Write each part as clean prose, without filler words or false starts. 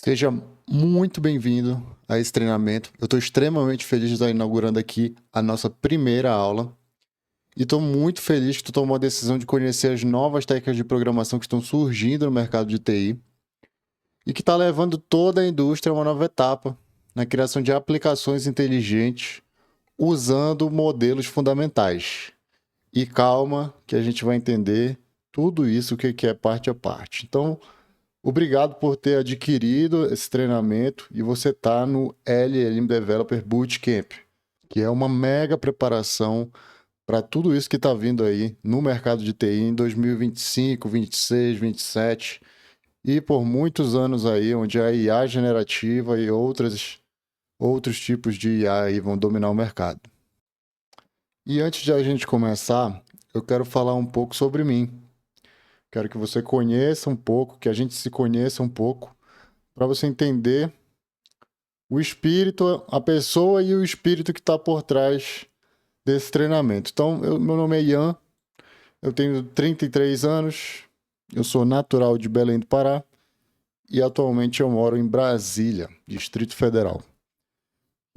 Seja muito bem-vindo a esse treinamento. Eu estou extremamente feliz de estar inaugurando aqui a nossa primeira aula. E estou muito feliz que tu tomou a decisão de conhecer as novas técnicas de programação que estão surgindo no mercado de TI e que está levando toda a indústria a uma nova etapa na criação de aplicações inteligentes usando modelos fundamentais. E calma, que a gente vai entender tudo isso, o que é parte a parte. Então, obrigado por ter adquirido esse treinamento e você está no LLM Developer Bootcamp, que é uma mega preparação para tudo isso que está vindo aí no mercado de TI em 2025, 26, 27 e por muitos anos aí, onde a IA generativa e outros tipos de IA aí vão dominar o mercado. E antes de a gente começar, eu quero falar um pouco sobre mim. Quero que você conheça um pouco, que a gente se conheça um pouco, para você entender o espírito, a pessoa e o espírito que está por trás desse treinamento. Então, meu nome é Ian, eu tenho 33 anos, eu sou natural de Belém do Pará e atualmente eu moro em Brasília, Distrito Federal.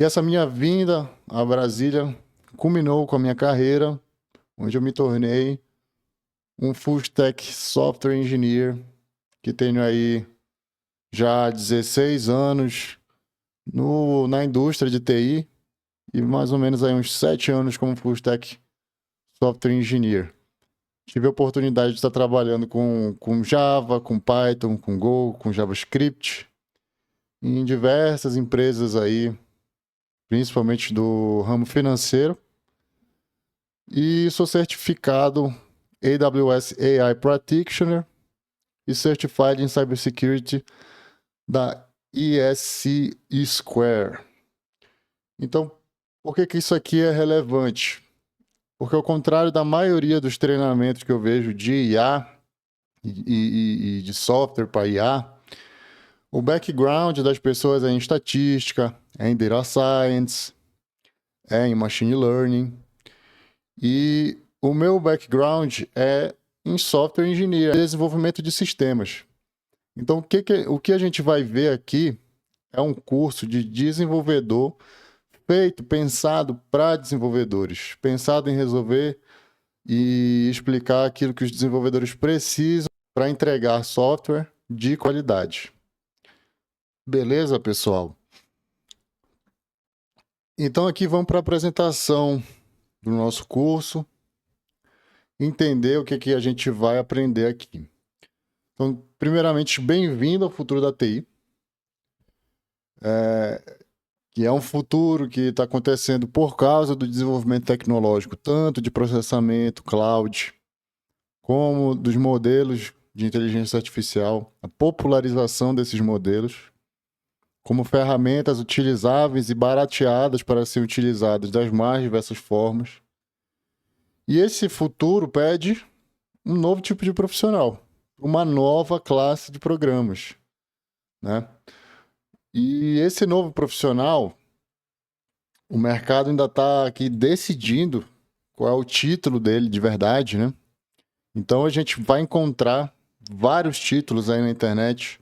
E essa minha vinda a Brasília culminou com a minha carreira, onde eu me tornei um Full Stack Software Engineer, que tenho aí já 16 anos na indústria de TI e mais ou menos aí uns 7 anos como Full Stack Software Engineer. Tive a oportunidade de estar trabalhando com Java, com Python, com Go, com JavaScript, em diversas empresas aí, principalmente do ramo financeiro. E sou certificado AWS AI Practitioner e Certified em Cybersecurity da ESC Square. Então, por que isso aqui é relevante? Porque ao contrário da maioria dos treinamentos que eu vejo de IA e de software para IA, o background das pessoas é em estatística, é em data science, é em machine learning. E o meu background é em software engineering, desenvolvimento de sistemas. Então, o que a gente vai ver aqui é um curso de desenvolvedor pensado para desenvolvedores, pensado em resolver e explicar aquilo que os desenvolvedores precisam para entregar software de qualidade. Beleza, pessoal? Então aqui vamos para a apresentação do nosso curso, entender o que a gente vai aprender aqui. Então, primeiramente, bem-vindo ao futuro da TI, que é um futuro que está acontecendo por causa do desenvolvimento tecnológico, tanto de processamento, cloud, como dos modelos de inteligência artificial, a popularização desses modelos, como ferramentas utilizáveis e barateadas para serem utilizadas das mais diversas formas. E esse futuro pede um novo tipo de profissional, uma nova classe de programas, né? E esse novo profissional, o mercado ainda está aqui decidindo qual é o título dele de verdade, né? Então a gente vai encontrar vários títulos aí na internet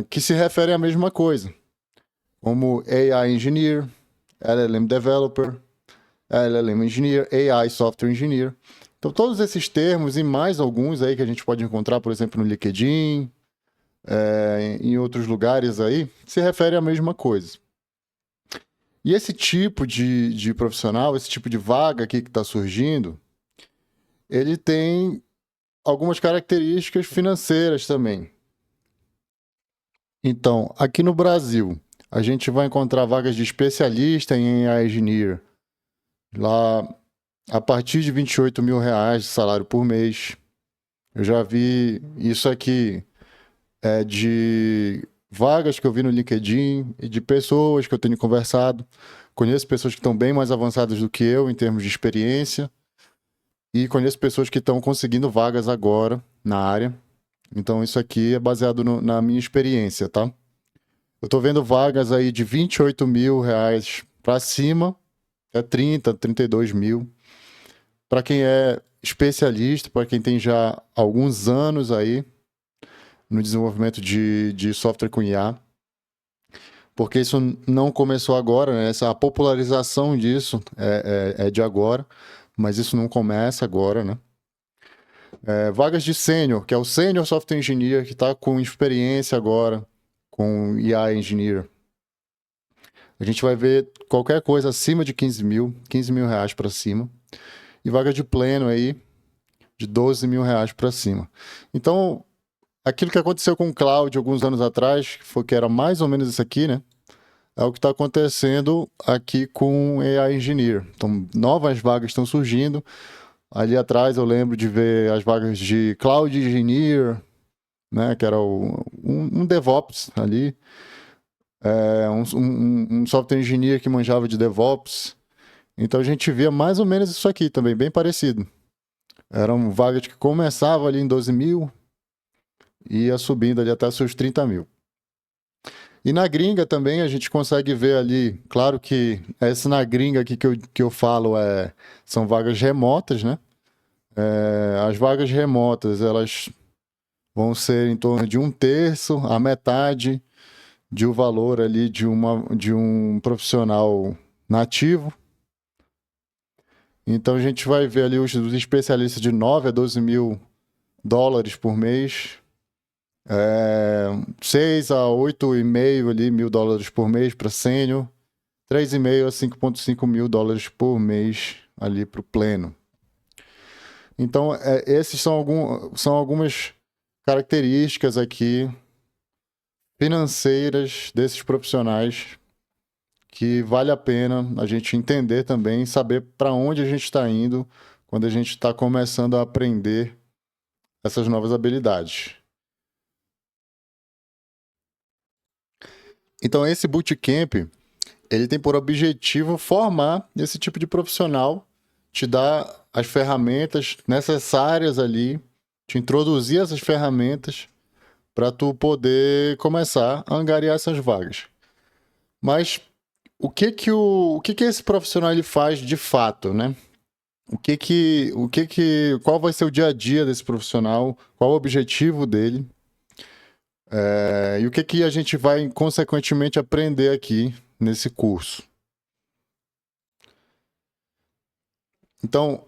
que se referem à mesma coisa, como AI Engineer, LLM Developer, LLM Engineer, AI Software Engineer. Então todos esses termos e mais alguns aí que a gente pode encontrar, por exemplo, no LinkedIn, em outros lugares aí, se refere à mesma coisa. E esse tipo de profissional, esse tipo de vaga aqui que está surgindo, ele tem algumas características financeiras também. Então, aqui no Brasil, a gente vai encontrar vagas de especialista em AI Engineer, lá a partir de R$ 28 mil de salário por mês. Eu já vi isso aqui de vagas que eu vi no LinkedIn e de pessoas que eu tenho conversado. Conheço pessoas que estão bem mais avançadas do que eu em termos de experiência e conheço pessoas que estão conseguindo vagas agora na área. Então isso aqui é baseado na minha experiência, tá? Eu tô vendo vagas aí de R$ 28 mil para cima, 30, 32 mil. Para quem é especialista, para quem tem já alguns anos aí, no desenvolvimento de software com IA, porque isso não começou agora, né? A popularização disso é de agora, mas isso não começa agora, né? Vagas de sênior, que é o Senior Software Engineer, que está com experiência agora com IA Engineer. A gente vai ver qualquer coisa acima de 15 mil reais para cima. E vaga de pleno aí, de 12 mil reais para cima. Então, aquilo que aconteceu com o Cloud alguns anos atrás, que era mais ou menos isso aqui, né? É o que está acontecendo aqui com AI Engineer. Então, novas vagas estão surgindo. Ali atrás eu lembro de ver as vagas de Cloud Engineer, né? Que era um DevOps ali. Um software engineer que manjava de DevOps. Então a gente via mais ou menos isso aqui também, bem parecido. Eram vagas que começavam ali em 12 mil e ia subindo ali até seus 30 mil. E na gringa também a gente consegue ver ali, claro que essa na gringa aqui que eu falo são vagas remotas, né? As vagas remotas, elas vão ser em torno de 1/3, a metade de o valor ali de um profissional nativo. Então a gente vai ver ali os especialistas de 9 a 12 mil dólares por mês, 6 a 8,5 ali, mil dólares por mês para sênior, 3,5 a 5,5 mil dólares por mês ali para o pleno. Então, esses são algumas características aqui financeiras desses profissionais que vale a pena a gente entender também, saber para onde a gente está indo quando a gente está começando a aprender essas novas habilidades. Então, esse bootcamp, ele tem por objetivo formar esse tipo de profissional, te dar as ferramentas necessárias ali, te introduzir essas ferramentas para tu poder começar a angariar essas vagas. Mas o que esse profissional ele faz de fato, né? Qual vai ser o dia a dia desse profissional? Qual o objetivo dele? E o que a gente vai, consequentemente, aprender aqui nesse curso? Então,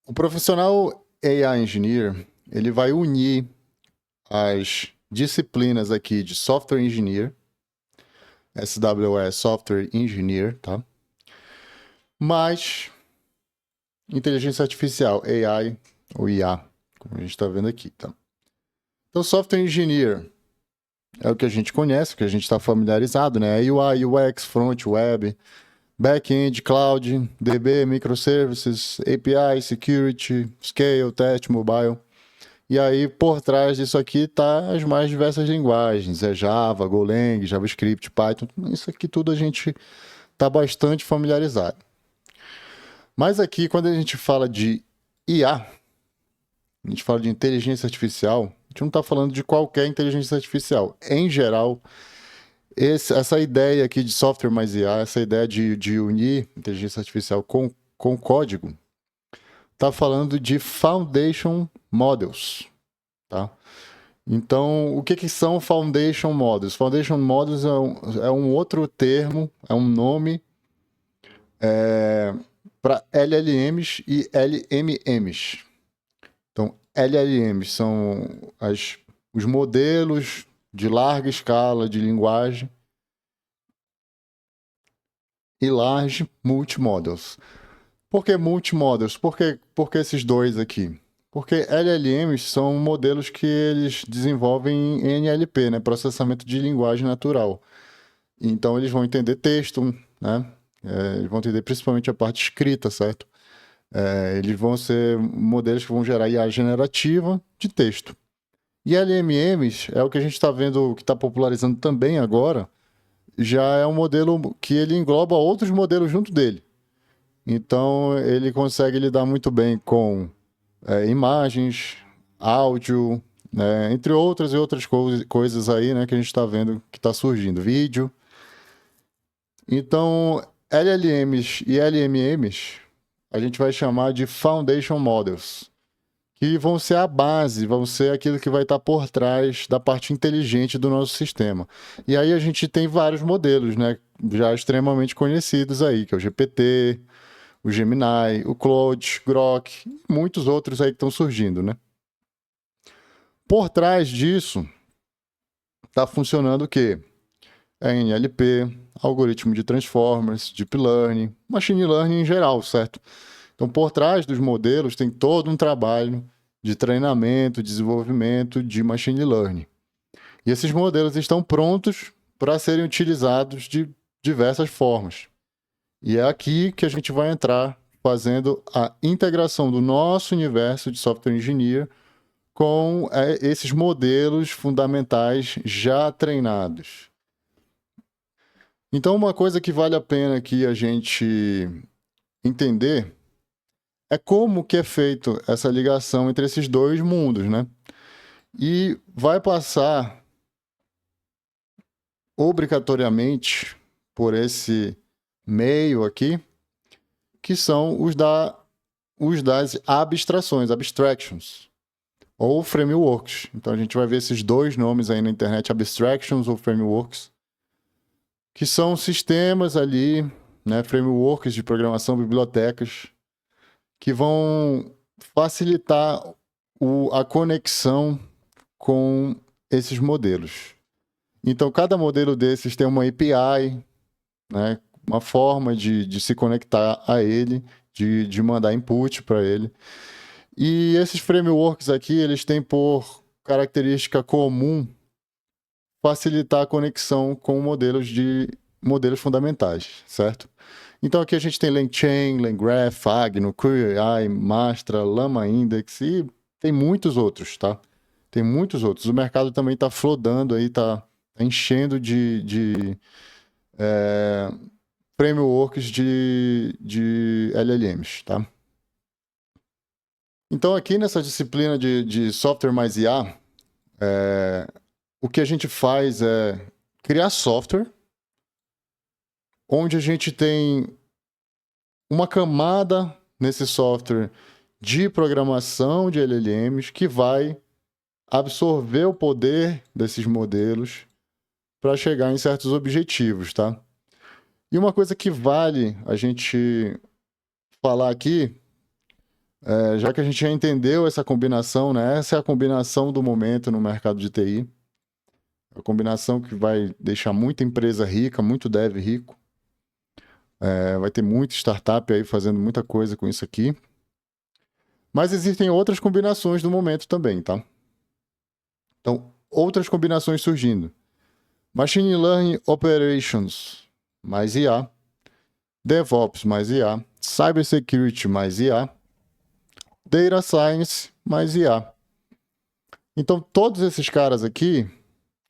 o profissional AI Engineer, ele vai unir as disciplinas aqui de Software Engineer, SWE, Software Engineer, tá? Mais inteligência artificial, AI ou IA, como a gente está vendo aqui, tá? Então, Software Engineer é o que a gente conhece, o que a gente está familiarizado, né? UI, UX, Front, Web, Back-end, Cloud, DB, Microservices, API, Security, Scale, Test, Mobile. E aí, por trás disso aqui, tá as mais diversas linguagens. Java, Golang, JavaScript, Python. Isso aqui tudo a gente está bastante familiarizado. Mas aqui, quando a gente fala de IA, a gente fala de inteligência artificial, a gente não está falando de qualquer inteligência artificial. Em geral, essa ideia aqui de software mais IA, essa ideia de unir inteligência artificial com código, está falando de Foundation Models, tá? Então, o que são Foundation Models? Foundation Models é um outro termo, é um nome para LLMs e LMMs. Então, LLMs são os modelos de larga escala de linguagem e Large Multimodels. Por que multimodels? Por que esses dois aqui? Porque LLMs são modelos que eles desenvolvem em NLP, né? Processamento de linguagem natural. Então, eles vão entender texto, né? Eles vão entender principalmente a parte escrita, certo? Eles vão ser modelos que vão gerar IA generativa de texto. E LMMs é o que a gente está vendo, que está popularizando também agora, já é um modelo que ele engloba outros modelos junto dele. Então, ele consegue lidar muito bem com imagens, áudio, né, entre outras e outras coisas aí, né, que a gente está vendo que está surgindo, vídeo. Então, LLMs e LMMs, a gente vai chamar de Foundation Models, que vão ser a base, vão ser aquilo que vai estar por trás da parte inteligente do nosso sistema. E aí a gente tem vários modelos, né, já extremamente conhecidos aí, que é o GPT, o Gemini, o Claude, Grok, e muitos outros aí que estão surgindo, né? Por trás disso, está funcionando o quê? NLP, algoritmo de transformers, deep learning, machine learning em geral, certo? Então, por trás dos modelos tem todo um trabalho de treinamento, desenvolvimento de machine learning. E esses modelos estão prontos para serem utilizados de diversas formas. E é aqui que a gente vai entrar fazendo a integração do nosso universo de software engineer com esses modelos fundamentais já treinados. Então, uma coisa que vale a pena aqui a gente entender é como que é feito essa ligação entre esses dois mundos, né? E vai passar obrigatoriamente por esse meio aqui, que são os das abstrações, abstractions, ou frameworks. Então a gente vai ver esses dois nomes aí na internet, abstractions ou frameworks, que são sistemas ali, né, frameworks de programação, bibliotecas, que vão facilitar a conexão com esses modelos. Então, cada modelo desses tem uma API, né, uma forma de se conectar a ele, de mandar input para ele. E esses frameworks aqui, eles têm por característica comum facilitar a conexão com modelos fundamentais, certo? Então aqui a gente tem LangChain, LangGraph, Agno, QAI, Mastra, Llama Index e tem muitos outros, tá? Tem muitos outros. O mercado também está flodando aí, está enchendo de frameworks de LLMs, tá? Então aqui nessa disciplina de software mais IA, o que a gente faz é criar software onde a gente tem uma camada nesse software de programação de LLMs que vai absorver o poder desses modelos para chegar em certos objetivos, tá? E uma coisa que vale a gente falar aqui, já que a gente já entendeu essa combinação, né? Essa é a combinação do momento no mercado de TI. A combinação que vai deixar muita empresa rica, muito dev rico. Vai ter muita startup aí fazendo muita coisa com isso aqui. Mas existem outras combinações do momento também, tá? Então, outras combinações surgindo. Machine Learning Operations mais IA. DevOps mais IA. Cybersecurity mais IA. Data Science mais IA. Então, todos esses caras aqui,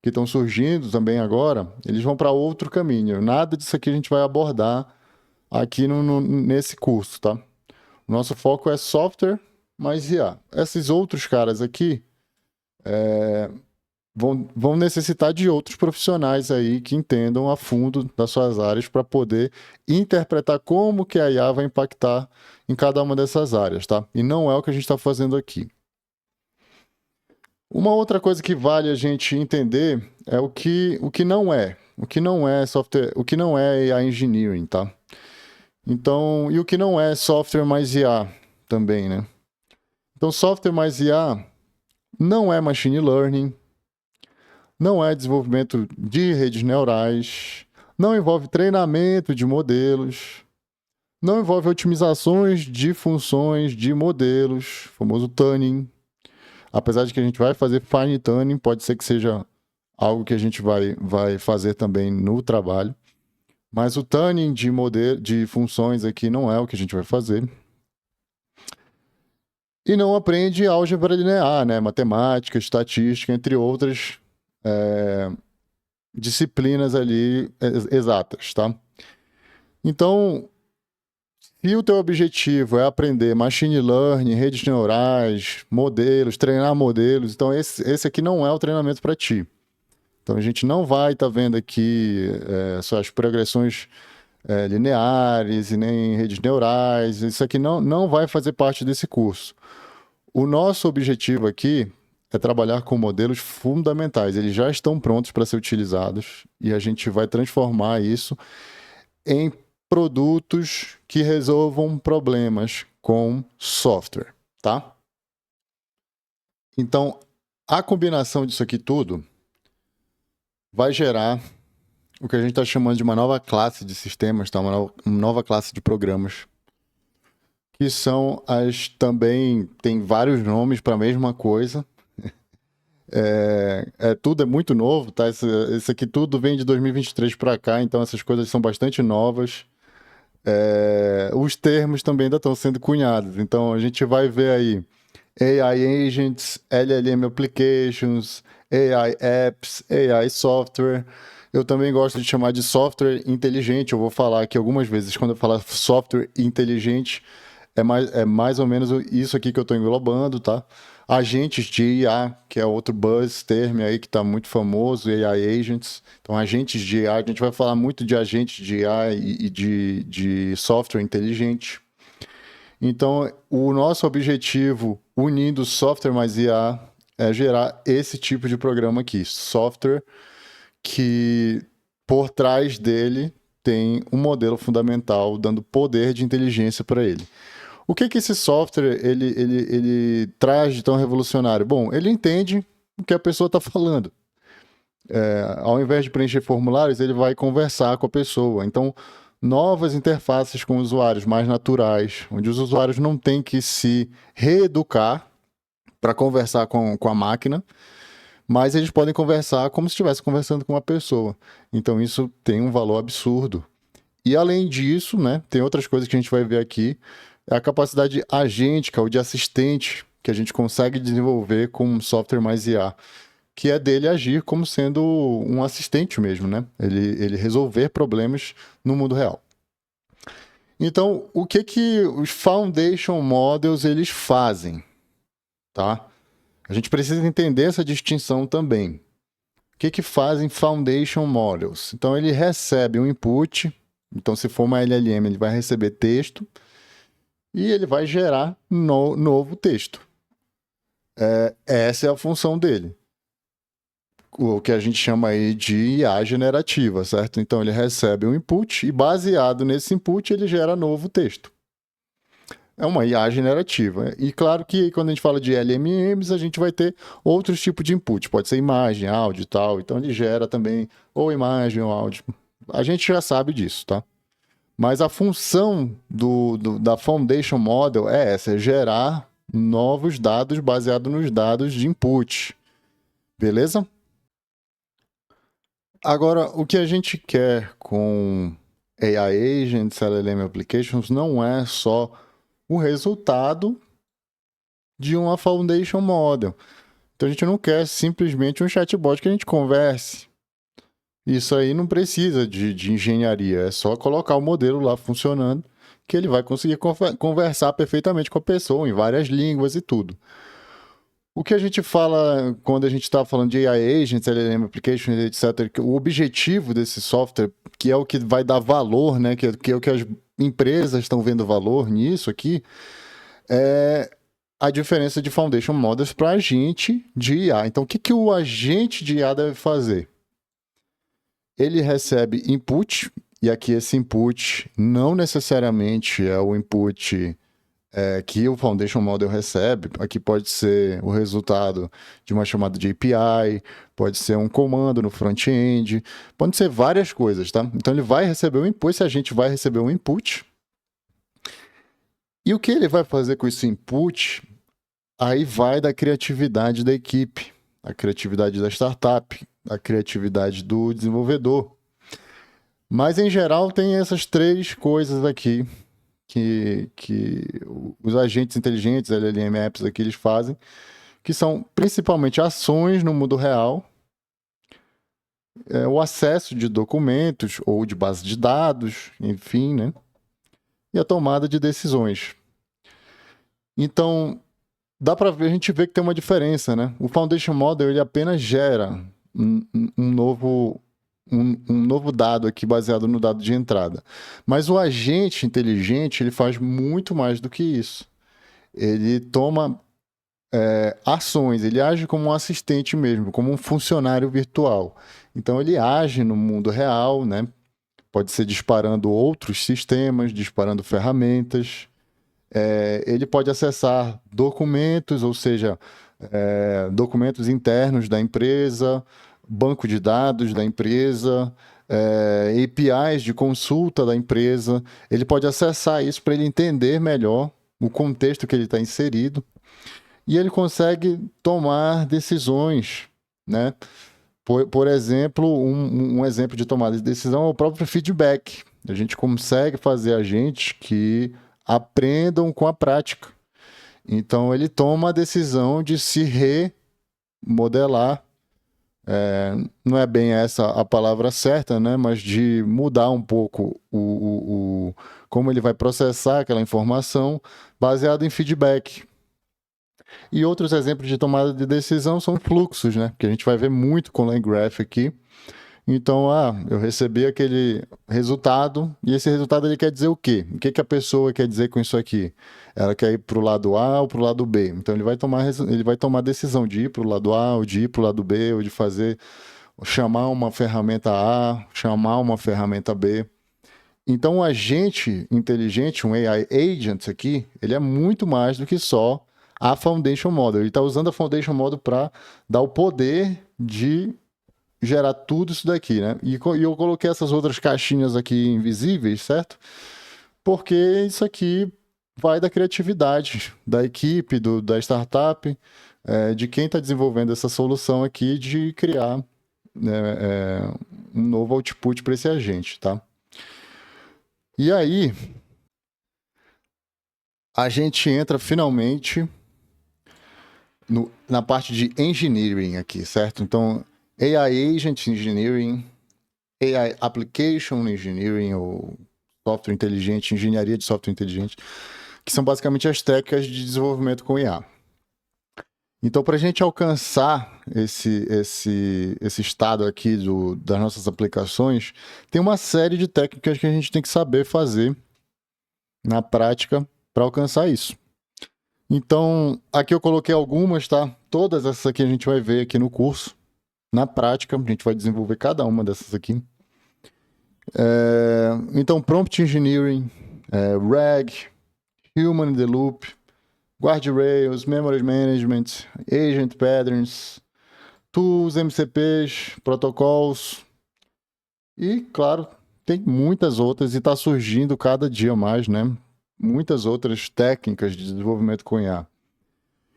que estão surgindo também agora, eles vão para outro caminho. Nada disso aqui a gente vai abordar aqui nesse curso, tá? O nosso foco é software mais IA. Esses outros caras aqui vão necessitar de outros profissionais aí que entendam a fundo das suas áreas para poder interpretar como que a IA vai impactar em cada uma dessas áreas, tá? E não é o que a gente está fazendo aqui. Uma outra coisa que vale a gente entender é o que não é. O que não é software, o que não é AI engineering, tá? Então, e o que não é software mais IA também, né? Então, software mais IA não é machine learning, não é desenvolvimento de redes neurais, não envolve treinamento de modelos, não envolve otimizações de funções de modelos, famoso tuning. Apesar de que a gente vai fazer fine tuning, pode ser que seja algo que a gente vai fazer também no trabalho. Mas o tuning de funções aqui não é o que a gente vai fazer. E não aprende álgebra linear, né? Matemática, estatística, entre outras disciplinas ali exatas, tá? Então, se o teu objetivo é aprender machine learning, redes neurais, modelos, treinar modelos, então esse aqui não é o treinamento para ti. Então a gente não vai estar vendo aqui só as progressões lineares e nem redes neurais. Isso aqui não vai fazer parte desse curso. O nosso objetivo aqui é trabalhar com modelos fundamentais. Eles já estão prontos para ser utilizados e a gente vai transformar isso em produtos que resolvam problemas com software, tá? Então, a combinação disso aqui tudo vai gerar o que a gente está chamando de uma nova classe de sistemas, tá? Uma nova classe de programas, que são as também, tem vários nomes para a mesma coisa. Tudo é muito novo, tá? Isso aqui tudo vem de 2023 para cá, então essas coisas são bastante novas. Os termos também ainda estão sendo cunhados, então a gente vai ver aí AI Agents, LLM Applications, AI Apps, AI Software. Eu também gosto de chamar de software inteligente. Eu vou falar aqui algumas vezes, quando eu falar software inteligente, é mais ou menos isso aqui que eu estou englobando, tá? Agentes de IA, que é outro buzz termo aí que está muito famoso, AI Agents. Então, agentes de IA, a gente vai falar muito de agentes de IA e de software inteligente. Então, o nosso objetivo, unindo software mais IA, é gerar esse tipo de programa aqui. Software que, por trás dele, tem um modelo fundamental, dando poder de inteligência para ele. O que esse software ele traz de tão revolucionário? Bom, ele entende o que a pessoa está falando. Ao invés de preencher formulários, ele vai conversar com a pessoa. Então, novas interfaces com usuários mais naturais, onde os usuários não têm que se reeducar para conversar com a máquina, mas eles podem conversar como se estivesse conversando com uma pessoa. Então, isso tem um valor absurdo. E, além disso, né, tem outras coisas que a gente vai ver aqui, é a capacidade agêntica ou de assistente que a gente consegue desenvolver com um software mais IA, que é dele agir como sendo um assistente mesmo, né? Ele resolver problemas no mundo real. Então, o que os Foundation Models eles fazem, tá? A gente precisa entender essa distinção também. O que fazem Foundation Models? Então, ele recebe um input. Então, se for uma LLM, ele vai receber texto e ele vai gerar novo texto. Essa é a função dele. O que a gente chama aí de IA generativa, certo? Então, ele recebe um input e, baseado nesse input, ele gera novo texto. É uma IA generativa. E claro que quando a gente fala de LMMs, a gente vai ter outros tipos de input. Pode ser imagem, áudio e tal. Então, ele gera também ou imagem ou áudio. A gente já sabe disso, tá? Mas a função da Foundation Model é essa, é gerar novos dados baseados nos dados de input. Beleza? Agora, o que a gente quer com AI Agents, LLM Applications, não é só o resultado de uma Foundation Model. Então, a gente não quer simplesmente um chatbot que a gente converse. Isso aí não precisa de engenharia, é só colocar o modelo lá funcionando, que ele vai conseguir conversar perfeitamente com a pessoa, em várias línguas e tudo. O que a gente fala quando a gente está falando de AI Agents, LLM Applications, etc., o objetivo desse software, que é o que vai dar valor, né, que é o que as empresas estão vendo valor nisso aqui, é a diferença de Foundation Models para agente de IA. Então, o que o agente de IA deve fazer? Ele recebe input, e aqui esse input não necessariamente é o input que o Foundation Model recebe. Aqui pode ser o resultado de uma chamada de API, pode ser um comando no front-end, pode ser várias coisas, tá? Então ele vai receber um input, esse agente vai receber um input. E o que ele vai fazer com esse input, aí vai da criatividade da equipe, a criatividade da startup, a criatividade do desenvolvedor. Mas, em geral, tem essas três coisas aqui que os agentes inteligentes, LLM Apps aqui, eles fazem, que são principalmente ações no mundo real, o acesso de documentos ou de base de dados, enfim, né? E a tomada de decisões. Então, dá para ver, a gente vê que tem uma diferença, né? O Foundation Model, ele apenas gera um novo dado aqui baseado no dado de entrada. Mas o agente inteligente, ele faz muito mais do que isso. Ele toma ações, ele age como um assistente mesmo, como um funcionário virtual. Então ele age no mundo real, né? Pode ser disparando outros sistemas, disparando ferramentas. Ele pode acessar documentos, ou seja, documentos internos da empresa, banco de dados da empresa, APIs de consulta da empresa. Ele pode acessar isso para ele entender melhor o contexto que ele está inserido e ele consegue tomar decisões, né? Por exemplo, um exemplo de tomada de decisão é o próprio feedback. A gente consegue fazer agentes que aprendam com a prática. Então, ele toma a decisão de se remodelar. Não é bem essa a palavra certa, né? Mas de mudar um pouco como ele vai processar aquela informação baseado em feedback. E outros exemplos de tomada de decisão são fluxos, né? Que a gente vai ver muito com o LangGraph aqui. Então, eu recebi aquele resultado e esse resultado ele quer dizer o quê? O que, que a pessoa quer dizer com isso aqui? Ela quer ir para o lado A ou para o lado B. Então, ele vai tomar a decisão de ir para o lado A ou de ir para o lado B ou de chamar uma ferramenta A, chamar uma ferramenta B. Então, um agente inteligente, um AI agent aqui, ele é muito mais do que só a Foundation Model. Ele está usando a Foundation Model para dar o poder de gerar tudo isso daqui, né? E eu coloquei essas outras caixinhas aqui invisíveis, certo? Porque isso aqui vai da criatividade da equipe, da startup, de quem está desenvolvendo essa solução aqui, de criar um novo output para esse agente, tá? E aí, a gente entra finalmente na parte de engineering aqui, certo? Então, AI Agent Engineering, AI Application Engineering, ou software inteligente, engenharia de software inteligente, que são basicamente as técnicas de desenvolvimento com IA. Então, para a gente alcançar esse estado aqui das nossas aplicações, tem uma série de técnicas que a gente tem que saber fazer na prática para alcançar isso. Então, aqui eu coloquei algumas, tá? Todas essas aqui a gente vai ver aqui no curso. Na prática, a gente vai desenvolver cada uma dessas aqui. Então, Prompt Engineering, RAG, Human in the Loop, Guardrails, Memory Management, Agent Patterns, Tools, MCPs, Protocols. E, claro, tem muitas outras e está surgindo cada dia mais, né? Muitas outras técnicas de desenvolvimento com IA.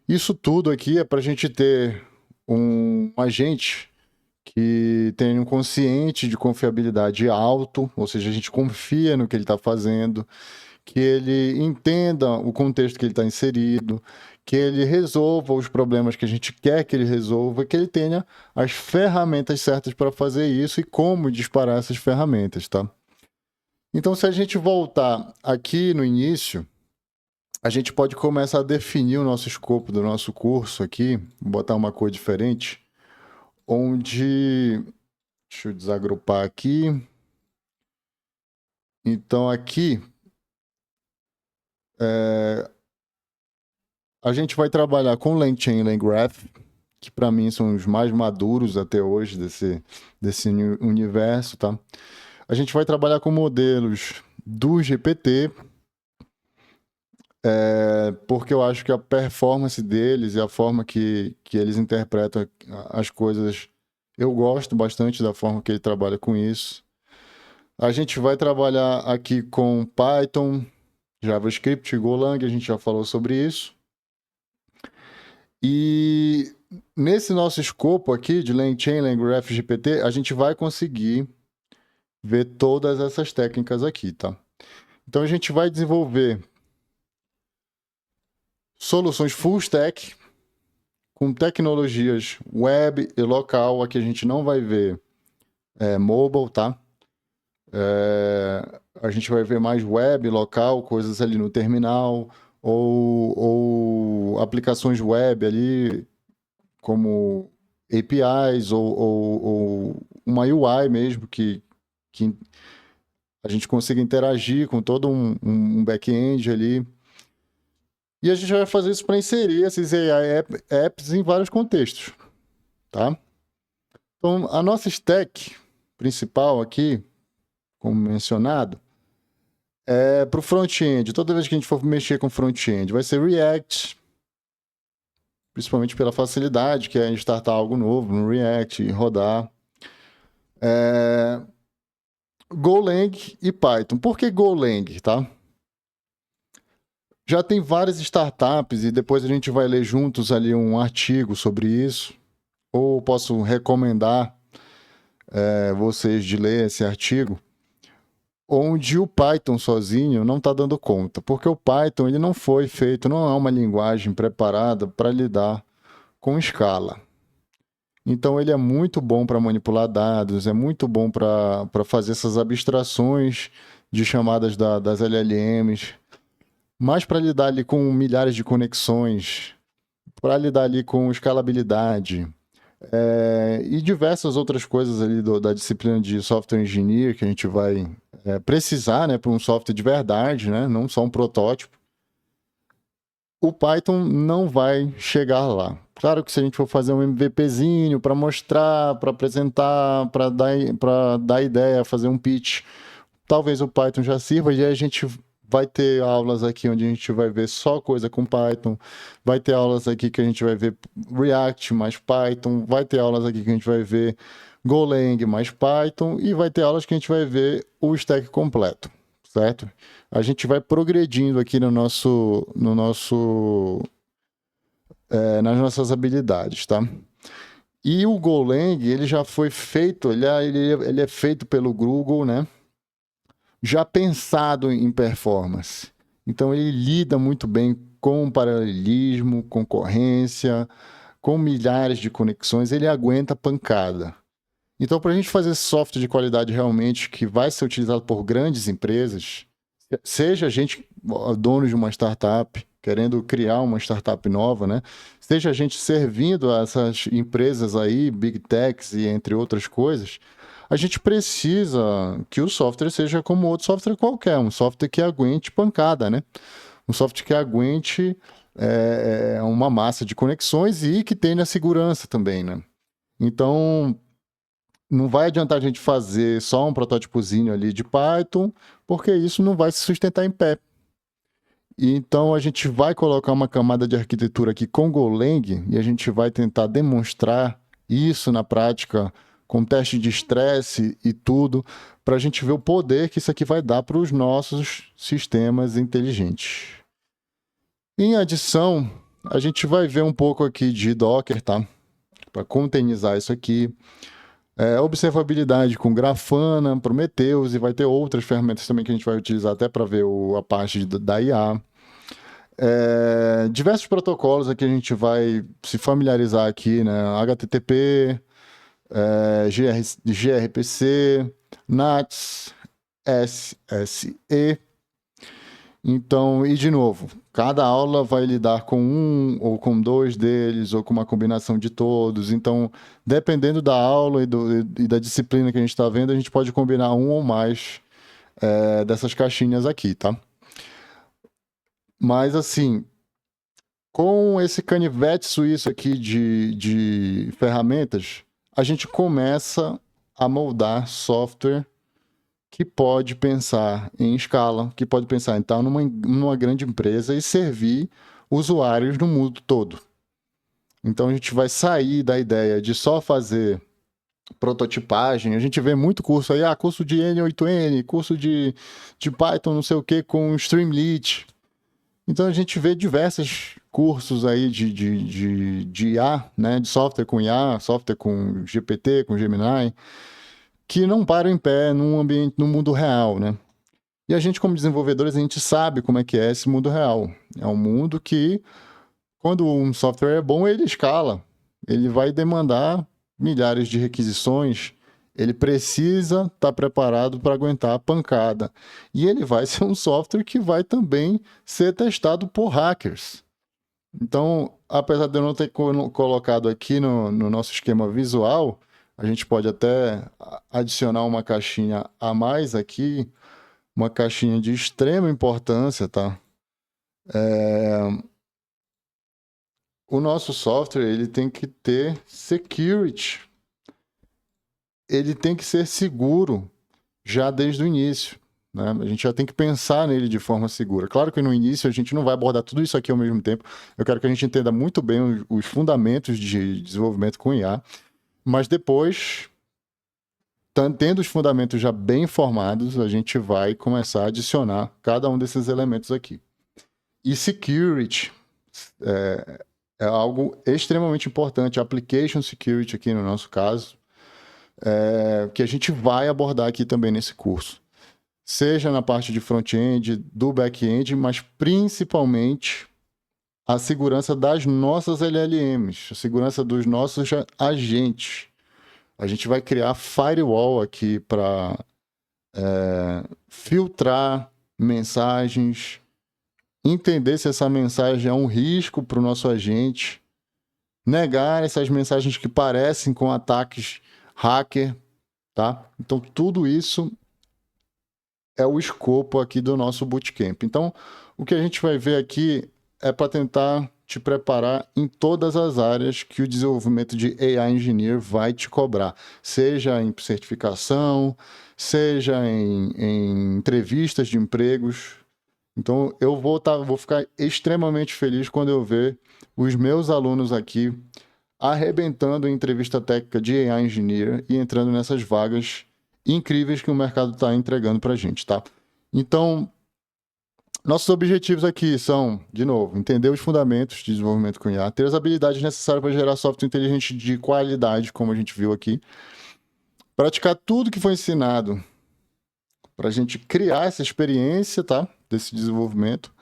Isso tudo aqui é para a gente ter um agente que tenha um consciente de confiabilidade alto, ou seja, a gente confia no que ele está fazendo, que ele entenda o contexto que ele está inserido, que ele resolva os problemas que a gente quer que ele resolva, que ele tenha as ferramentas certas para fazer isso e como disparar essas ferramentas, tá? Então, se a gente voltar aqui no início, a gente pode começar a definir o nosso escopo do nosso curso aqui, botar uma cor diferente, onde... Deixa eu desagrupar aqui. Então, aqui... A gente vai trabalhar com LangChain e LangGraph, que para mim são os mais maduros até hoje desse universo, tá? A gente vai trabalhar com modelos do GPT, porque eu acho que a performance deles e a forma que eles interpretam as coisas, eu gosto bastante da forma que ele trabalha com isso. A gente vai trabalhar aqui com Python, JavaScript e Golang, a gente já falou sobre isso. E nesse nosso escopo aqui de LangChain, LangGraph, GPT, a gente vai conseguir ver todas essas técnicas aqui, tá? Então a gente vai desenvolver soluções full stack com tecnologias web e local. Aqui a gente não vai ver mobile, tá? A gente vai ver mais web, local, coisas ali no terminal, ou aplicações web ali, como APIs, ou uma UI mesmo, que a gente consiga interagir com todo um back-end ali. E a gente vai fazer isso para inserir esses AI apps em vários contextos, tá? Então, a nossa stack principal aqui, como mencionado, é para o front-end. Toda vez que a gente for mexer com front-end, vai ser React, principalmente pela facilidade, que é startar algo novo no React e rodar. Golang e Python. Por que Golang, tá? Já tem várias startups e depois a gente vai ler juntos ali um artigo sobre isso. Ou posso recomendar vocês de ler esse artigo, onde o Python sozinho não está dando conta, porque o Python ele não foi feito, não é uma linguagem preparada para lidar com escala. Então ele é muito bom para manipular dados, é muito bom para fazer essas abstrações de chamadas das LLMs, mas para lidar ali com milhares de conexões, para lidar ali com escalabilidade, e diversas outras coisas ali da disciplina de software engineer que a gente vai precisar, né, para um software de verdade, né, não só um protótipo. O Python não vai chegar lá. Claro que se a gente for fazer um MVPzinho para mostrar, para apresentar, para dar ideia, fazer um pitch, talvez o Python já sirva, e aí a gente vai ter aulas aqui onde a gente vai ver só coisa com Python, vai ter aulas aqui que a gente vai ver React mais Python, vai ter aulas aqui que a gente vai ver Golang mais Python, e vai ter aulas que a gente vai ver o stack completo, certo? A gente vai progredindo aqui nas nossas habilidades, tá? E o Golang, ele já foi feito, ele é feito pelo Google, né? Já pensado em performance. Então ele lida muito bem com paralelismo, concorrência, com milhares de conexões, ele aguenta pancada. Então, para a gente fazer software de qualidade realmente que vai ser utilizado por grandes empresas, seja a gente dono de uma startup, querendo criar uma startup nova, né? Seja a gente servindo a essas empresas aí, big techs e entre outras coisas, a gente precisa que o software seja como outro software qualquer, um software que aguente pancada, né? Um software que aguente uma massa de conexões e que tenha segurança também, né? Então, não vai adiantar a gente fazer só um protótipozinho ali de Python, porque isso não vai se sustentar em pé. Então, a gente vai colocar uma camada de arquitetura aqui com Golang e a gente vai tentar demonstrar isso na prática com teste de estresse e tudo, para a gente ver o poder que isso aqui vai dar para os nossos sistemas inteligentes. Em adição, a gente vai ver um pouco aqui de Docker, tá? Para containerizar isso aqui. Observabilidade com Grafana, Prometheus, e vai ter outras ferramentas também que a gente vai utilizar até para ver a parte da IA. Diversos protocolos aqui a gente vai se familiarizar aqui, né? HTTP, gRPC, NATS, SSE. Então, e de novo, cada aula vai lidar com um ou com dois deles, ou com uma combinação de todos. Então, dependendo da aula e da disciplina que a gente está vendo, a gente pode combinar um ou mais dessas caixinhas aqui, tá? Mas, assim, com esse canivete suíço aqui de ferramentas, a gente começa a moldar software que pode pensar em escala, que pode pensar em estar numa grande empresa e servir usuários no mundo todo. Então a gente vai sair da ideia de só fazer prototipagem. A gente vê muito curso aí, curso de N8N, curso de Python, não sei o que, com Streamlit. Então a gente vê diversos cursos aí de IA, né, de software com IA, software com GPT, com Gemini, que não param em pé num ambiente, no mundo real, né? E a gente, como desenvolvedores, a gente sabe como é que é esse mundo real. É um mundo que, quando um software é bom, ele escala. Ele vai demandar milhares de requisições. Ele precisa estar preparado para aguentar a pancada. E ele vai ser um software que vai também ser testado por hackers. Então, apesar de eu não ter colocado aqui no nosso esquema visual, a gente pode até adicionar uma caixinha a mais aqui, uma caixinha de extrema importância, tá? o nosso software ele tem que ter security, ele tem que ser seguro já desde o início. Né? A gente já tem que pensar nele de forma segura. Claro que no início a gente não vai abordar tudo isso aqui ao mesmo tempo. Eu quero que a gente entenda muito bem os fundamentos de desenvolvimento com IA, mas depois, tendo os fundamentos já bem formados, a gente vai começar a adicionar cada um desses elementos aqui. E security é algo extremamente importante, application security aqui no nosso caso, que a gente vai abordar aqui também nesse curso. Seja na parte de front-end, do back-end, mas principalmente a segurança das nossas LLMs, a segurança dos nossos agentes. A gente vai criar firewall aqui para filtrar mensagens, entender se essa mensagem é um risco para o nosso agente, negar essas mensagens que parecem com ataques hacker, tá? Então, tudo isso é o escopo aqui do nosso bootcamp. Então, o que a gente vai ver aqui é para tentar te preparar em todas as áreas que o desenvolvimento de AI Engineer vai te cobrar, seja em certificação, seja em entrevistas de empregos. Então, eu vou ficar extremamente feliz quando eu ver os meus alunos aqui arrebentando em entrevista técnica de AI Engineer e entrando nessas vagas incríveis que o mercado está entregando para a gente, tá? Então, nossos objetivos aqui são, de novo, entender os fundamentos de desenvolvimento com IA, ter as habilidades necessárias para gerar software inteligente de qualidade, como a gente viu aqui, praticar tudo que foi ensinado para a gente criar essa experiência, tá? Desse desenvolvimento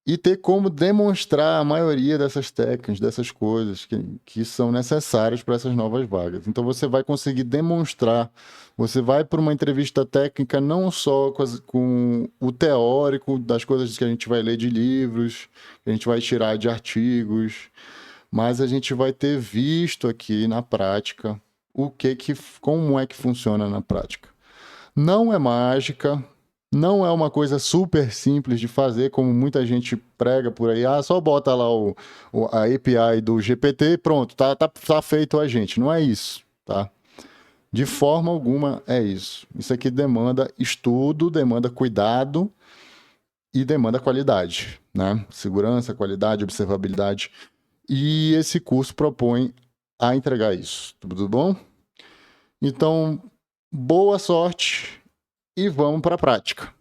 e ter como demonstrar a maioria dessas técnicas, dessas coisas que são necessárias para essas novas vagas. Então você vai conseguir demonstrar, você vai para uma entrevista técnica não só com o teórico das coisas que a gente vai ler de livros, que a gente vai tirar de artigos, mas a gente vai ter visto aqui na prática como é que funciona na prática. Não é mágica, não é uma coisa super simples de fazer, como muita gente prega por aí. Ah, só bota lá a API do GPT, pronto, tá feito o agente. Não é isso, tá? De forma alguma é isso. Isso aqui demanda estudo, demanda cuidado e demanda qualidade, né? Segurança, qualidade, observabilidade. E esse curso propõe a entregar isso. Tudo bom? Então, boa sorte e vamos para a prática.